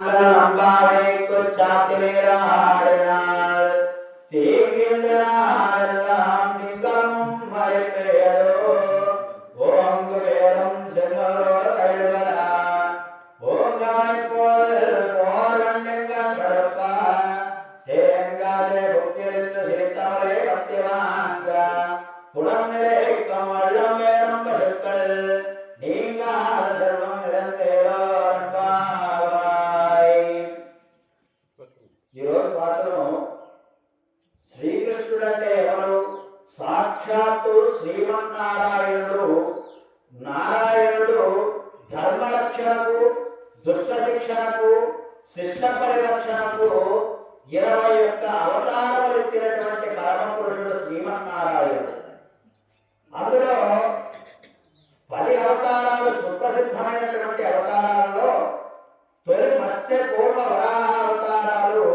அம்பாவை கொச்சாத்தினாள் தீங்கின்றாம் திங்களும் மறைப்பேரோ ஓங்கு வேறும் செல்வரோடு கழுகலா ஓங்கானை போதில் போர் வண்டெங்கள் படுப்பா தேங்காதே புக்கிரித்து சீத்தவரை பத்தி வாங்க புடம் நிறைக்கும் வள்ளம் வேறும் பசுக்கள் நீங்காத செல்வம் நிறந்தேரோ శ్రీకృష్ణుడంటే ఎవరు? సాక్షాత్తు శ్రీమన్నారాయణుడు. నారాయణుడు ధర్మరక్షణకు, దుష్ట శిక్షణకు, శిష్ట పరిరక్షణకు 21 అవతారములు ఎత్తినటువంటి పరమపురుషుడు శ్రీమన్నారాయణుడు. అందులో 10 అవతారాలు సుప్రసిద్ధమైనటువంటి అవతారాలలో తొలి మత్స్య కూర్మ వరాహ అవతారాలు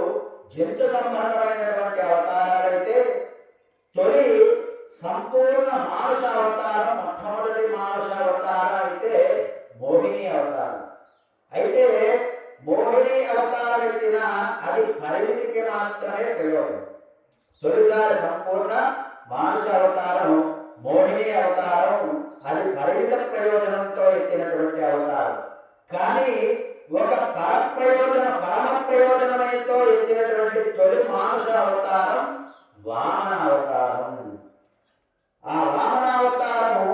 జంతు సంబంధమైనటువంటి అవతారాలైతే, తొలి సంపూర్ణ మానుష అవతారం, మొట్టమొదటి మానుష అవతారం అయితే మోహిని అవతారం. అయితే మోహిని అవతారం ఎత్తిన అది పరిమితికి మాత్రమే ప్రయోజనం. తొలిసారి సంపూర్ణ మానుష అవతారం మోహిని అవతారం, అది పరిమిత ప్రయోజనంతో ఎత్తినటువంటి అవతారం. కానీ ఒక పరమ ప్రయోజనమైతో ఎత్తినటువంటి తొలి మానుష అవతారం వామన అవతారం. ఆ వామన అవతారము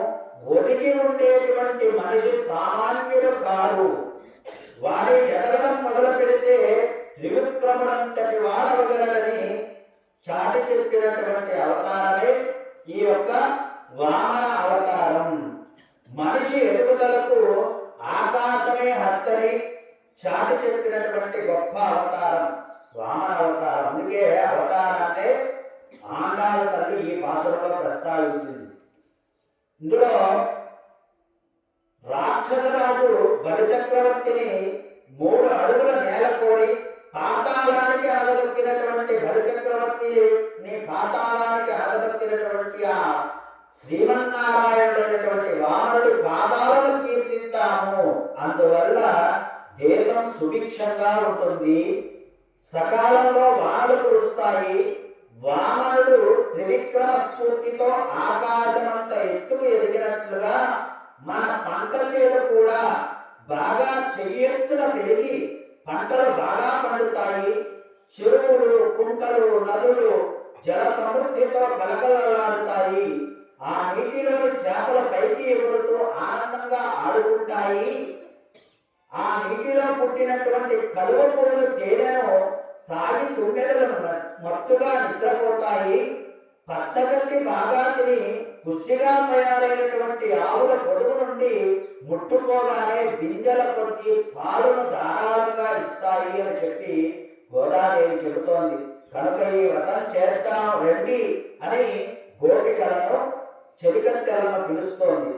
ఒదిగి ఉండేటువంటి మనిషి సామాన్యుడు కాదు. వాడి ఎదగడం మొదలు పెడితే త్రివిక్రముడంతటి వాడవగలడని చాటి చెప్పినటువంటి అవతారమే ఈ యొక్క వామన అవతారం. మనిషి ఎదుగుదలకు ఆకాశమే హత్తని చాటి చెప్పినటువంటి గొప్ప అవతారం వామన అవతారం. అందుకే అవతారాన్ని ఆండాల తల్లి ఈ భాషలో ప్రస్తావించింది. ఇందులో రాక్షసరాజు బలిచక్రవర్తిని 3 అడుగుల నేల కోరి పాతాళానికి అనగదొక్కినటువంటి బలిచక్రవర్తిని పాతాళానికి అనగదొక్కినటువంటి ఆ శ్రీమన్నారాయణుడైనటువంటి వామనుడి పాదాలను కీర్తిస్తాము. అందువల్ల దేశం సుభిక్షంగా ఉంటుంది, సకాలంలో వానలు కురుస్తాయి. వామనుడు త్రివిక్రమ స్ఫూర్తితో ఆకాశమంత ఎత్తుకు ఎదిగినట్లుగా మన పంట చేలు కూడా బాగా చెయ్యెత్తున పెరిగి పంటలు బాగా పండుతాయి. చెరువులు, కుంటలు, నదులు జల సమృద్ధితో కలకలలాడుతాయి. ఆ నీటిలోని చేపల పైకి ఎగురుతూ ఆనందంగా ఆడుకుంటాయి. ఆ నీటిలో పుట్టినటువంటి కలువ పురుగులు తేనెను తాగి తుమ్మెదలను మత్తుగా నిద్రపోతాయి. పచ్చగడ్డి బాగా తిని పుష్టిగా తయారైనటువంటి ఆవుల పొదుగు నుండి ముట్టుకోగానే బిందెల కొద్ది పాలును ధారాళంగా ఇస్తాయి అని చెప్పి గోదాదేవి చెబుతోంది. కనుక ఈ వ్రతం చేస్తాం రండి అని గోపికలను, చెలికత్తెలను పిలుస్తోంది.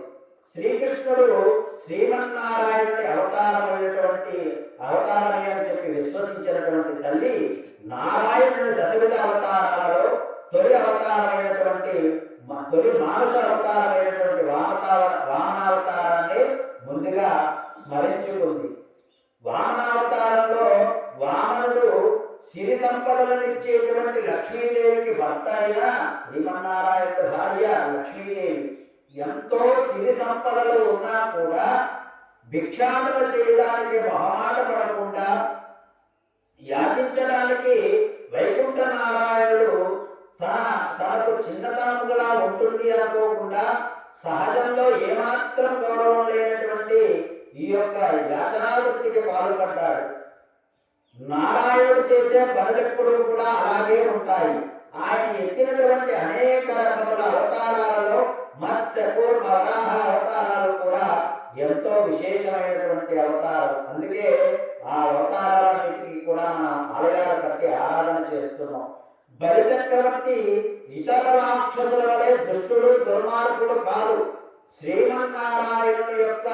శ్రీకృష్ణుడు శ్రీమన్నారాయణుడి అవతారమే అని చెప్పి విశ్వసించినటువంటి తల్లి నారాయణుడి దశవిధ అవతారాలలో తొలి మానుష అవతారమైనటువంటి వామనావతారాన్ని ముందుగా స్మరించుకుంది. వామనావతారంలో వామనుడు సిరి సంపదలనిచ్చేటువంటి లక్ష్మీదేవికి భర్త అయిన శ్రీమన్నారాయణుడి భార్య లక్ష్మీదేవి ఎంతో సిరి సంపదలు ఉన్నా కూడా భిక్షాటన చేయడానికి మొహమాట పడకుండా, యాచించడానికి వైకుంఠ నారాయణుడు తనకు చిన్నతనముగా ఉంటుంది అనుకోకుండా సహజంలో ఏమాత్రం గౌరవం లేనటువంటి ఈ యొక్క యాచనా వృత్తికి పాల్పడ్డాడు. నారాయణుడు చేసే పనులెప్పుడూ కూడా అలాగే ఉంటాయి. ఆయన ఎత్తినటువంటి అనేక రకముల అవతారాలలో మత్స్య కూర్మ వరాహ అవతారాలు కూడా ఎంతో విశేషమైనటువంటి అవతారం. అందుకే ఆ అవతారాలన్నిటికీ కూడా మనం ఆలయాలు కట్టి ఆరాధన చేస్తున్నాం. బలిచక్రవర్తి ఇతర రాక్షసుల వలె దుష్టుడు, దుర్మార్గుడు కాదు. శ్రీమన్నారాయణుని యొక్క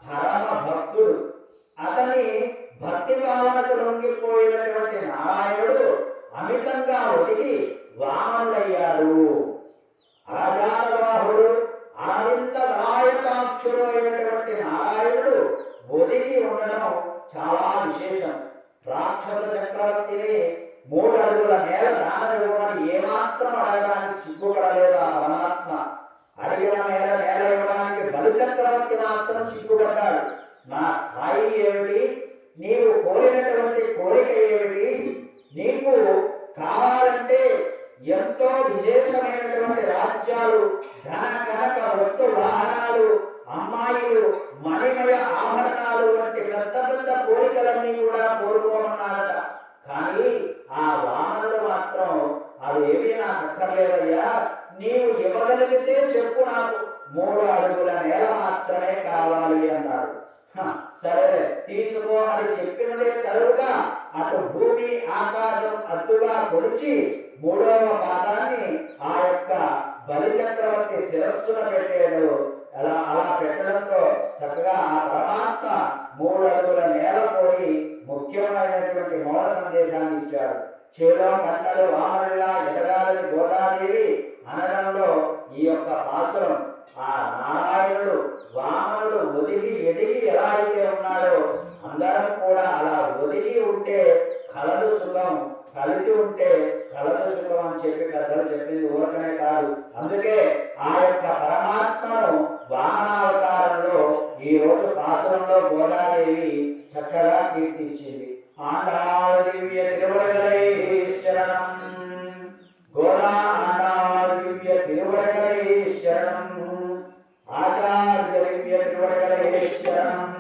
పరమ భక్తుడు. అతని భక్తి భావనకు లొంగిపోయినటువంటి నారాయణుడు అమితంగా ఒదిగి వామనుడయ్యాడు. ఆజానబాహుడు, అరవింద దళాయతాక్షుడు అయినటువంటి నారాయణుడు ఒదిగి ఉండడం చాలా విశేషం. రాక్షస చక్రవర్తిని 3 అడుగుల నేల దానం ఇవ్వమని ఏమాత్రం అడగడానికి సిగ్గుపడలేదు ఆ పరమాత్మ. అడిగిన నేల ఇవ్వడానికి బలి చక్రవర్తి మాత్రం సిగ్గుపడ్డాడు. నా స్థాయి ఏమిటి, నీవు కోరినటువంటి కోరిక ఏమిటి, నీకు కావాలంటే ఎంతో విశేషమైనటువంటి రాజ్యాలు, ధన కనక వస్తు వాహనాలు, అమ్మాయిలు, మణిమయ ఆభరణాలు వంటి పెద్ద పెద్ద కోరికలన్నీ కూడా కోరుకోమన్నాడట. కానీ ఆ వామనుడు మాత్రం అవి ఏమీ నాకు అక్కర్లేదయ్యా, నీవు ఇవ్వగలిగితే చెప్పు, నాకు 3 అడుగుల నేల మాత్రమే కావాలి అన్నాడు. సరే తీసుకో అని చెప్పినదే తడుగా అటు భూమి ఆకాశం అడ్డుగా పొడిచి 3వ పాదాన్ని ఆ యొక్క బలి చక్రవర్తి శిరస్సున పెట్టాడు. అలా పెట్టడంతో చక్కగా ఆ పరమాత్మ 3 అడుగుల నేల కోరి ముఖ్యమైనటువంటి మౌన సందేశాన్ని ఇచ్చాడు. చేలో కట్టలు వామనులా ఎదగాలని గోదాదేవి అనడంలో ఈ యొక్క పాసురం ఆ నారాయణుడు వామనుడు ఒదిగి ఎదిగి ఎలా అయితే ఉన్నాడో అందరం కూడా అలా ఒదిగి ఉంటే కలదు సుఖం, కలిసి ఉంటే కలదు సుఖం అని చెప్పి పెద్దలు చెప్పింది ఊరకనే కాదు. అందుకే ఆ యొక్క పరమాత్మను వామనావతారంలో ఈ రోజు పాసురంలో గోదాదేవి చక్కగా కీర్తించింది. ఆండాళ్ దివ్య తిరువడగలై శరణం, గోదా ఆండాళ్ దివ్య తిరువడగలై శరణం, ఆచార్య దివ్య తిరువడగలై శరణం.